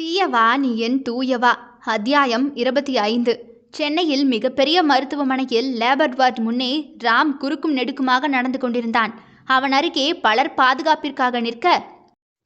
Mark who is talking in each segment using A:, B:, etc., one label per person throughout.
A: தீயவா நீ என் தூயவா. அத்தியாயம் 25. சென்னையில் மிகப்பெரிய மருத்துவமனையில் லேபர் வார்டு முன்னே ராம் குறுக்கும் நெடுக்குமாக நடந்து கொண்டிருந்தான். அவன் அருகே பலர் பாதுகாப்பிற்காக நிற்க,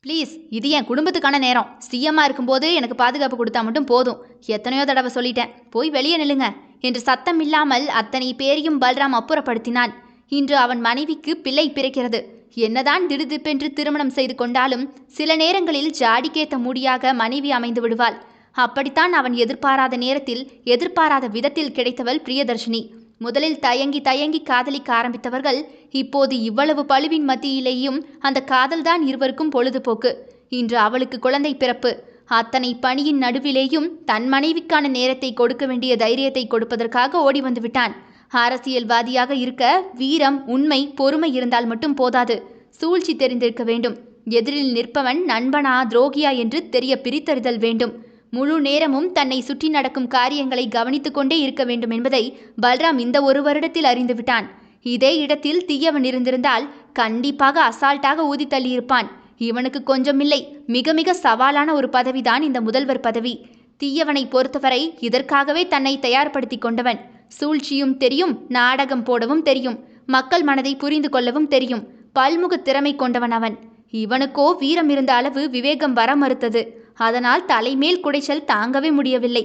A: ப்ளீஸ், இது என் குடும்பத்துக்கான நேரம். சிஎம்மா இருக்கும்போது எனக்கு பாதுகாப்பு கொடுத்தா மட்டும் போதும். எத்தனையோ தடவை சொல்லிட்டேன், போய் வெளியே நில்லுங்க என்று சத்தம் இல்லாமல் அத்தனை பேரையும் பல்ராம் அப்புறப்படுத்தினான். இன்று அவன் மனைவிக்கு பிள்ளை பிறக்கிறது. என்னதான் திடுதிப்பென்று திருமணம் செய்து கொண்டாலும் சில நேரங்களில் ஜாடிக்கேத்த மூடியாக மனைவி அமைந்து விடுவாள். அப்படித்தான் அவன் எதிர்பாராத நேரத்தில் எதிர்பாராத விதத்தில் கிடைத்தவள் பிரியதர்ஷினி. முதலில் தயங்கி தயங்கி காதலிக்க ஆரம்பித்தவர்கள் இப்போது இவ்வளவு பழுவின் மத்தியிலேயும் அந்த காதல்தான் இருவருக்கும் பொழுதுபோக்கு. இன்று அவளுக்கு குழந்தை பிறப்பு. அத்தனை பணியின் நடுவிலேயும் தன் மனைவிக்கான நேரத்தை கொடுக்க வேண்டிய தைரியத்தை கொடுப்பதற்காக ஓடி வந்து விட்டான். அரசியல்வாதியாக இருக்க வீரம், உண்மை, பொறுமை இருந்தால் மட்டும் போதாது, சூழ்ச்சி தெரிந்திருக்க வேண்டும். எதிரில் நிற்பவன் நண்பனா துரோகியா என்று தெரிய பிரித்தறிதல் வேண்டும். முழு நேரமும் தன்னை சுற்றி நடக்கும் காரியங்களை கவனித்துக் கொண்டே இருக்க வேண்டும் என்பதை பல்ராம் இந்த ஒரு வருடத்தில் அறிந்து விட்டான். இதே இடத்தில் தீயவன் இருந்திருந்தால் கண்டிப்பாக அசால்ட்டாக ஊதி தள்ளியிருப்பான். இவனுக்கு கொஞ்சமில்லை, மிக மிக சவாலான ஒரு பதவிதான் இந்த முதல்வர் பதவி. தீயவனை பொறுத்தவரை இதற்காகவே தன்னை தயார்படுத்தி கொண்டவன். சூழ்ச்சியும் தெரியும், நாடகம் போடவும் தெரியும், மக்கள் மனதை புரிந்து கொள்ளவும் தெரியும். பல்முக திறமை கொண்டவன் அவன். இவனுக்கோ வீரம் இருந்த அளவு விவேகம் வர மறுத்தது. அதனால் தலைமேல் குடைச்சல் தாங்கவே முடியவில்லை.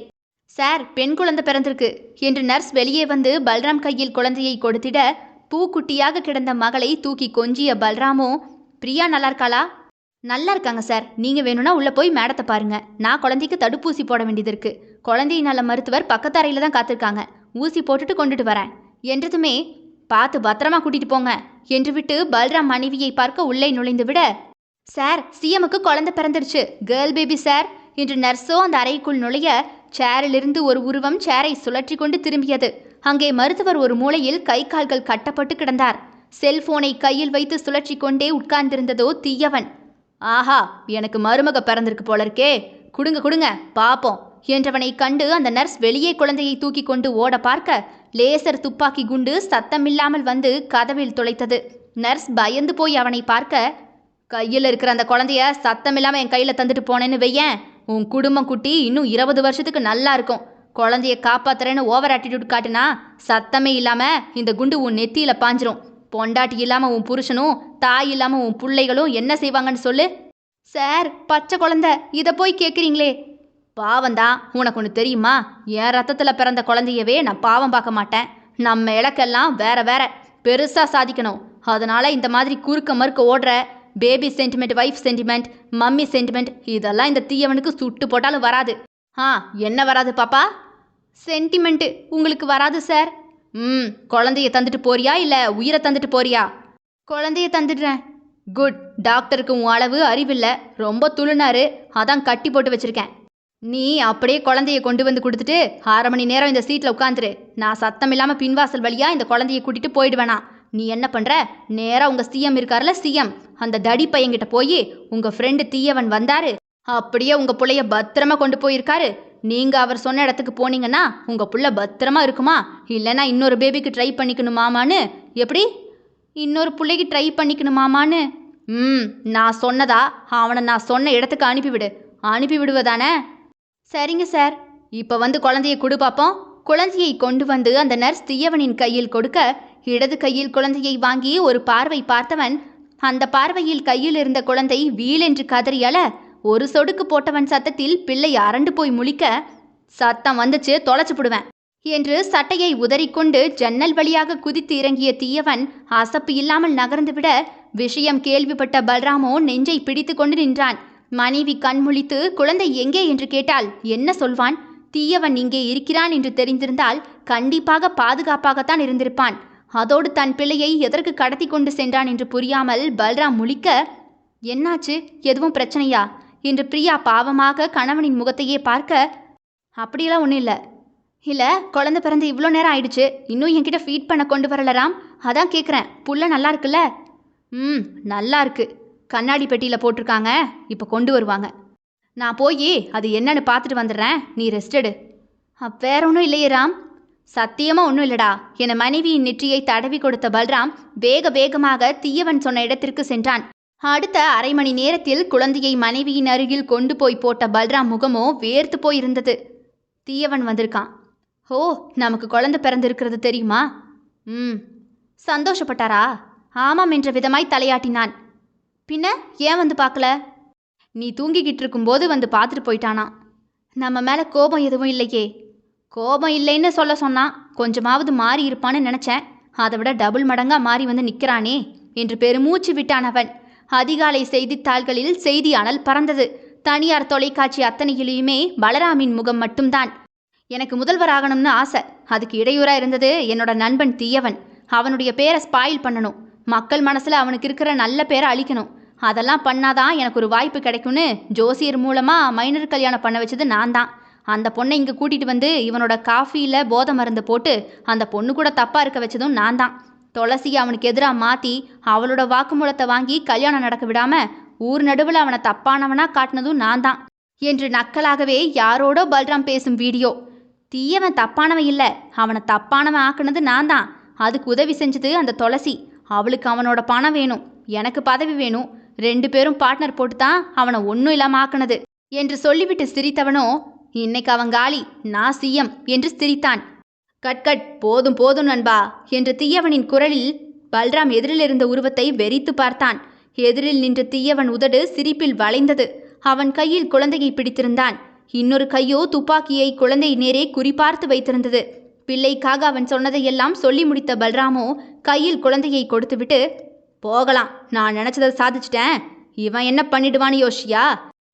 A: சார், பெண் குழந்தை பிறந்திருக்கு என்று நர்ஸ் வெளியே வந்து பல்ராம் கையில் குழந்தையை கொடுத்திட, பூக்குட்டியாக கிடந்த மகளை தூக்கி கொஞ்சிய பல்ராமோ, பிரியா நல்லா இருக்காளா? நல்லா இருக்காங்க சார். நீங்கள் வேணும்னா உள்ளே போய் மேடத்தை பாருங்க. நான் குழந்தைக்கு தடுப்பூசி போட வேண்டியது இருக்கு. குழந்தைய நல்ல மருத்துவர் பக்கத்து அறையில் தான் காத்திருக்காங்க. ஊசி போட்டுட்டு கொண்டுட்டு வரேன் என்றதுமே, பார்த்து பத்திரமா கூட்டிட்டு போங்க என்று விட்டு பல்ராம் மனைவியை பார்க்க உள்ளே நுழைந்து விட, சார், சிஎம்முக்கு குழந்தை பிறந்துருச்சு, கேர்ள் பேபி சார் என்று நர்ஸோ அந்த அறைக்குள் நுழைய, சேரிலிருந்து ஒரு உருவம் சேரை சுழற்றி கொண்டு திரும்பியது. அங்கே மருத்துவர் ஒரு மூலையில் கை கால்கள் கட்டப்பட்டு கிடந்தார். செல்போனை கையில் வைத்து சுழற்றி கொண்டே உட்கார்ந்திருந்ததோ தீயவன். ஆஹா, எனக்கு மருமக பிறந்திருக்கு போல இருக்கே, கொடுங்க கொடுங்க பாப்போம் என்றவனை கண்டு அந்த நர்ஸ் வெளியே குழந்தையை தூக்கி கொண்டு ஓட பார்க்க, லேசர் துப்பாக்கி குண்டு சத்தமில்லாமல் வந்து கதவில் துளைத்தது. நர்ஸ் பயந்து போய் அவனை பார்க்க, கையில் இருக்கிற அந்த குழந்தைய சத்தமில்லாமல் என் கையில் தந்துட்டு போனேன்னு வையேன், உன் குடும்பம் குட்டி இன்னும் 20 வருஷத்துக்கு நல்லா இருக்கும். குழந்தைய காப்பாத்துறேன்னு ஓவர் ஆட்டிடியூட் காட்டுனா சத்தமே இல்லாமல் இந்த குண்டு உன் நெத்தியில் பாஞ்சிரும். பொண்டாட்டி இல்லாமல் உன் புருஷனும் தாய் இல்லாமல் உன் பிள்ளைகளும் என்ன செய்வாங்கன்னு சொல்லு. சார், பச்சை குழந்தை, இதை போய் கேட்குறீங்களே. பாவம்தான். உனக்கு ஒன்று தெரியுமா, என் ரத்தத்தில் பிறந்த குழந்தையவே நான் பாவம் பார்க்க மாட்டேன். நம்ம இலக்கெல்லாம் வேற வேற, பெருசாக சாதிக்கணும். அதனால் இந்த மாதிரி குறுக்க மறுக்க ஓடுற baby sentiment, wife sentiment, mummy sentiment இதெல்லாம் இந்த தீயவனுக்கு சுட்டு போட்டாலும் வராது. என்ன வராது பாப்பா? சென்டிமெண்ட்டு உங்களுக்கு வராது சார். குழந்தைய தந்துட்டு போறியா இல்லை உயிரை தந்துட்டு போறியா? குழந்தைய தந்துடுறேன். குட். டாக்டருக்கு உன் அளவு அறிவில்லை, ரொம்ப துளுனாரு, அதான் கட்டி போட்டு வச்சிருக்கேன். நீ அப்படியே குழந்தைய கொண்டு வந்து கொடுத்துட்டு 1/2 மணி நேரம் இந்த சீட்டில் உட்காந்துரு. நான் சத்தம் இல்லாமல் பின்வாசல் வழியாக இந்த குழந்தைய கூட்டிட்டு போயிடுவேனா? நீ என்ன பண்ணுற, நேராக உங்கள் சிஎம் இருக்கார்ல, சிஎம், அந்த தடி பையன்கிட்ட போய், உங்கள் ஃப்ரெண்டு தீயவன் வந்தாரு, அப்படியே உங்கள் பிள்ளைய பத்திரமா கொண்டு போயிருக்காரு, நீங்கள் அவர் சொன்ன இடத்துக்கு போனீங்கன்னா உங்கள் புள்ள பத்திரமா இருக்குமா, இல்லைன்னா இன்னொரு பேபிக்கு ட்ரை பண்ணிக்கணுமாமான்னு. எப்படி? இன்னொரு பிள்ளைக்கு ட்ரை பண்ணிக்கணுமாமான்னு? நான் சொன்னதா? அவனை நான் சொன்ன இடத்துக்கு அனுப்பிவிடு. அனுப்பிவிடுவதானே? சரிங்க சார். இப்போ வந்து குழந்தையை கொடு பார்ப்போம். குழந்தையை கொண்டு வந்து அந்த நர்ஸ் தீயவனின் கையில் கொடுக்க, இடது கையில் குழந்தையை வாங்கி ஒரு பார்வை பார்த்தவன், அந்த பார்வையில் கையில் இருந்த குழந்தை வீலென்று கதறியல, ஒரு சொடுக்கு போட்டவன் சத்தத்தில் பிள்ளை அரண்டு போய் முழிக்க, சத்தம் வந்துச்சு, தொலைச்சு போடுவேன் என்று சட்டையை உதறிக்கொண்டு ஜன்னல் வழியாக குதித்து இறங்கிய தீயவன் அசப்பு இல்லாமல் நகர்ந்து விட, விஷயம் கேள்விப்பட்ட பல்ராமோ நெஞ்சை பிடித்து கொண்டு நின்றான். மனைவி கண்முழித்து குழந்தை எங்கே என்று கேட்டால் என்ன சொல்வான்? தீயவன் இங்கே இருக்கிறான் என்று தெரிந்திருந்தால் கண்டிப்பாக பாதுகாப்பாகத்தான் இருந்திருப்பான். அதோடு தன் பிள்ளையை எதற்கு கடத்தி கொண்டு சென்றான் என்று புரியாமல் பல்ராம் முழிக்க, என்னாச்சு, எதுவும் பிரச்சனையா என்று பிரியா பாவமாக கணவனின் முகத்தையே பார்க்க, அப்படியெல்லாம் ஒன்றும் இல்லை. இல்லை, குழந்தை பிறந்து இவ்வளோ நேரம் ஆயிடுச்சு, இன்னும் என்கிட்ட ஃபீட் பண்ண கொண்டு வரல ராம், அதான் கேட்குறேன். புள்ள நல்லா இருக்குல்ல? நல்லா இருக்கு. கண்ணாடி பெட்டியில் போட்டிருக்காங்க, இப்போ கொண்டு வருவாங்க. நான் போய் அது என்னன்னு பார்த்துட்டு வந்துடுறேன், நீ ரெஸ்ட் எடு. வேற ஒன்றும் இல்லையே ராம்? சத்தியமாக ஒன்றும் இல்லடா என மனைவியின் நெற்றியை தடவி கொடுத்த பல்ராம் வேக வேகமாக தீயவன் சொன்ன இடத்திற்கு சென்றான். அடுத்த அரை மணி நேரத்தில் குழந்தையை மனைவியின் அருகில் கொண்டு போய் போட்ட பல்ராம் முகமோ வேர்த்து போயிருந்தது. தீயவன் வந்திருக்கான். ஓ, நமக்கு குழந்தை பிறந்திருக்கிறது தெரியுமா? சந்தோஷப்பட்டாரா? ஆமாம் என்ற விதமாய் தலையாட்டினான். பின்ன ஏன் வந்து பார்க்கல? நீ தூங்கிக்கிட்டு இருக்கும்போது வந்து பார்த்துட்டு போயிட்டானா. நம்ம மேலே கோபம் எதுவும் இல்லையே. கோபம் இல்லைன்னு சொல்ல சொன்னான். கொஞ்சமாவது மாறி இருப்பான்னு நினச்சேன். அதை விட டபுள் மடங்காக மாறி வந்து நிற்கிறானே என்று பெருமூச்சு விட்டான் அவன். அதிகாலை செய்தித்தாள்களில் செய்தி அனல் பறந்தது. தனியார் தொலைக்காட்சி அத்தனையிலையுமே பலராமின் முகம் மட்டும்தான். எனக்கு முதல்வராகணும்னு ஆசை. அதுக்கு இடையூறாக இருந்தது என்னோட நண்பன் தீயவன். அவனுடைய பேரை ஸ்பாயில் பண்ணணும். மக்கள் மனசில் அவனுக்கு இருக்கிற நல்ல பேரை அழிக்கணும். அதெல்லாம் பண்ணாதான் எனக்கு ஒரு வாய்ப்பு கிடைக்கும்னு ஜோசியர் மூலமாக மைனர் கல்யாணம் பண்ண வச்சது நான் தான். அந்த பொண்ணை இங்கே கூட்டிகிட்டு வந்து இவனோட காஃபியில் போதை மருந்து போட்டு அந்த பொண்ணு கூட தப்பாக இருக்க வச்சதும் நான் தான். துளசியை அவனுக்கு எதிராக மாற்றி அவளோட வாக்குமூலத்தை வாங்கி கல்யாணம் நடக்க விடாமல் ஊர் நடுவில் அவனை தப்பானவனாக காட்டினதும் நான் தான் என்று நக்கலாகவே யாரோடோ பல்ராம் பேசும் வீடியோ. தீயவன் தப்பானவன் இல்லை, அவனை தப்பானவன் ஆக்குனது நான் தான். அதுக்கு உதவி செஞ்சது அந்த துளசி. அவளுக்கு அவனோட பணம் வேணும், எனக்கு பதவி வேணும். 2 பேரும் பார்ட்னர் போட்டு தான் அவனை ஒன்றும் இல்லாமல் ஆக்குனது என்று சொல்லிவிட்டு சிரித்தவனோ, இன்னைக்கு அவன் காலி, நான் சிஎம் என்று சிரித்தான். கட் போதும் போதும் நண்பா என்ற தீயவனின் குரலில் பல்ராம் எதிரில் இருந்த உருவத்தை வெறித்து பார்த்தான். எதிரில் நின்ற தீயவன் உதடு சிரிப்பில் வளைந்தது. அவன் கையில் குழந்தையை பிடித்திருந்தான். இன்னொரு கையோ துப்பாக்கியை குழந்தை நேரே குறிபார்த்து வைத்திருந்தது. பிள்ளைக்காக அவன் சொன்னதையெல்லாம் சொல்லி முடித்த பல்ராமோ கையில் குழந்தையை கொடுத்துவிட்டு, போகலாம், நான் நினச்சதை சாதிச்சிட்டேன். இவன் என்ன பண்ணிடுவான்னு யோசியா?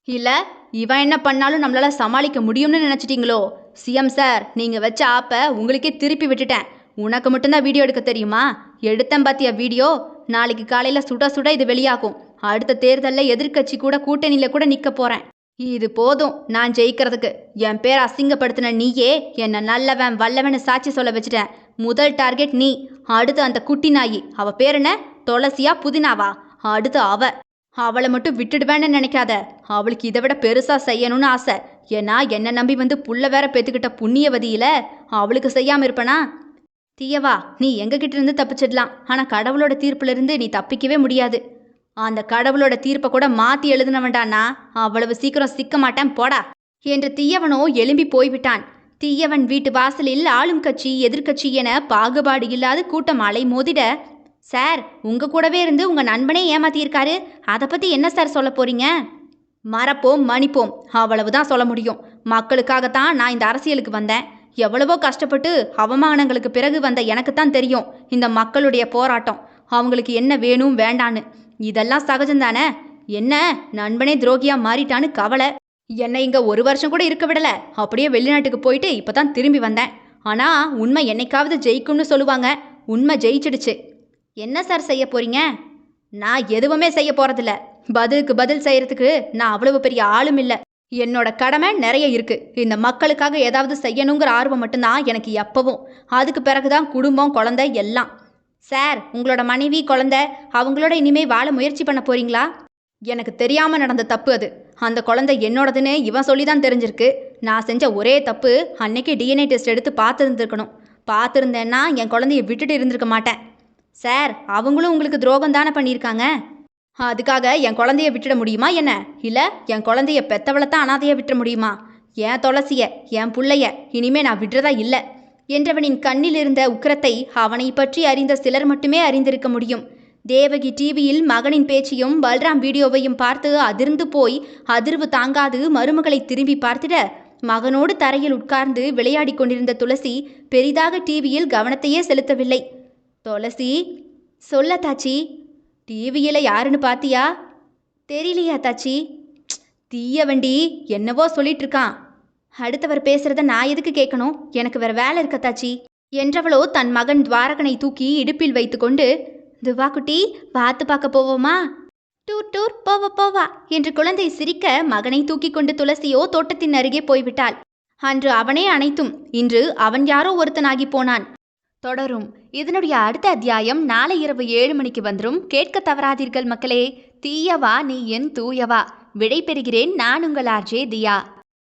A: இல்லை இவன் என்ன பண்ணாலும் நம்மளால சமாளிக்க முடியும்னு நினச்சிட்டிங்களோ? சிஎம் சார், நீங்கள் வச்ச ஆப்பை உங்களுக்கே திருப்பி விட்டுட்டேன். உனக்கு மட்டும்தான் வீடியோ எடுக்க தெரியுமா? எடுத்தேன் பாத்தியா வீடியோ? நாளைக்கு காலையில் சுட சுட இது வெளியாகும். அடுத்த தேர்தலில் எதிர்க்கட்சி கூட கூட்டணியில் கூட நிற்க போகிறேன். இது போதும் நான் ஜெயிக்கிறதுக்கு. என் பேர் அசிங்கப்படுத்தின நீயே என்னை நல்லவன் வல்லவன்னு சாட்சி சொல்ல வச்சுட்டேன். முதல் டார்கெட் நீ. அடுத்து அந்த குட்டி நாயி, அவ பேர் என்ன? துளசியா புதினாவா? அடுத்து அவளை மட்டும் விட்டுடுவேன்னு நினைக்காத. அவளுக்கு இதை விட பெருசாக செய்யணும்னு ஆசை. ஏன்னா என்னை நம்பி வந்து புள்ள வேற பெற்றுக்கிட்ட புண்ணியவதியில் அவளுக்கு செய்யாமல் இருப்பனா? தீயவா, நீ எங்ககிட்ட இருந்து தப்பிச்சிடலாம். ஆனால் கடவுளோட தீர்ப்பிலிருந்து நீ தப்பிக்கவே முடியாது. அந்த கடவுளோட தீர்ப்பை கூட மாற்றி எழுதினவன்டானா அவ்வளவு சீக்கிரம் சிக்க மாட்டேன், போடா என்று தீயவனோ எழும்பி போய்விட்டான். தீயவன் வீட்டு வாசலில் ஆளும் கட்சி எதிர்கட்சி என பாகுபாடு இல்லாத கூட்டம் அலை மோதிட, சார், உங்கள் கூடவே இருந்து உங்கள் நண்பனே ஏமாத்தியிருக்காரு, அதை பற்றி என்ன சார் சொல்ல போகிறீங்க? மறப்போம் மன்னிப்போம், அவ்வளவுதான் சொல்ல முடியும். மக்களுக்காகத்தான் நான் இந்த அரசியலுக்கு வந்தேன். எவ்வளவோ கஷ்டப்பட்டு அவமானங்களுக்கு பிறகு வந்த எனக்குத்தான் தெரியும் இந்த மக்களுடைய போராட்டம், அவங்களுக்கு என்ன வேணும் வேண்டான்னு. இதெல்லாம் சகஜம்தானே. என்ன நண்பனே துரோகியாக மாறிட்டான்னு கவலை. என்னை இங்கே 1 வருஷம் கூட இருக்க விடலை. அப்படியே வெளிநாட்டுக்கு போயிட்டு இப்போ தான் திரும்பி வந்தேன். ஆனால் உண்மை என்னைக்காவது ஜெயிக்கும்னு சொல்லுவாங்க. உண்மை ஜெயிச்சிடுச்சு. என்ன சார் செய்ய போகிறீங்க? நான் எதுவுமே செய்ய போகிறதில்ல. பதிலுக்கு பதில் செய்கிறதுக்கு நான் அவ்வளவு பெரிய ஆளும் இல்லை. என்னோட கடமை நிறைய இருக்குது. இந்த மக்களுக்காக ஏதாவது செய்யணுங்கிற ஆர்வம் மட்டும்தான் எனக்கு எப்பவும். அதுக்கு பிறகுதான் குடும்பம் குழந்தை எல்லாம். சார், உங்களோட மனைவி குழந்தை அவங்களோட இனிமேல் வாழ முயற்சி பண்ண போகிறீங்களா? எனக்கு தெரியாமல் நடந்த தப்பு அது. அந்த குழந்தை என்னோடதுன்னு இவன் சொல்லி தான் தெரிஞ்சிருக்கு. நான் செஞ்ச ஒரே தப்பு அன்னைக்கு டிஎன்ஏ டெஸ்ட் எடுத்து பார்த்துருந்துருக்கணும். பார்த்துருந்தேன்னா என் குழந்தைய விட்டுட்டு இருந்திருக்க மாட்டேன். சார், அவங்களும் உங்களுக்கு துரோகம் தானே பண்ணியிருக்காங்க. அதுக்காக என் குழந்தைய விட்டுட முடியுமா என்ன? இல்லை என் குழந்தைய பெத்தவளை தான் அனாதையை விட்டுற முடியுமா? என் துளசிய, என் புள்ளைய இனிமே நான் விடுறதா இல்லை என்றவனின் கண்ணில் இருந்த உக்கிரத்தை அவனை பற்றி அறிந்த சிலர் மட்டுமே அறிந்திருக்க முடியும். தேவகி டிவியில் மகனின் பேச்சையும் பல்ராம் வீடியோவையும் பார்த்து அதிர்ந்து போய் அதிர்வு தாங்காது மருமகளை திரும்பி பார்த்திட, மகனோடு தரையில் உட்கார்ந்து விளையாடி கொண்டிருந்த துளசி பெரிதாக டிவியில் கவனத்தையே செலுத்தவில்லை. துளசி, சொல்ல தாச்சி, டிவியில் யாருன்னு பார்த்தியா? தெரியலையா தாச்சி? தீயவண்டி என்னவோ சொல்லிட்டு இருக்கான். அடுத்தவர் பேசுறத நான் எதுக்கு கேட்கணும்? எனக்கு வேற வேலை இருக்க தாச்சி என்றவளோ தன் மகன் துவாரகனை தூக்கி இடுப்பில் வைத்து கொண்டு, துவா குட்டி, பார்த்து பார்க்க போவோமா? டூர் டூர் போவா என்று குழந்தை சிரிக்க மகனை தூக்கி கொண்டு துளசியோ தோட்டத்தின் அருகே போய்விட்டாள். அன்று அவனே அனைத்தும், இன்று அவன் யாரோ ஒருத்தனாகி போனான். தொடரும். இதனுடைய அடுத்த அத்தியாயம் நாளை இரவு 7 மணிக்கு வந்துடும். கேட்க தவறாதீர்கள் மக்களே. தீயவா நீ என் தூயவா. விடை பெறுகிறேன். நான் உங்கள் ஆர்ஜே தியா.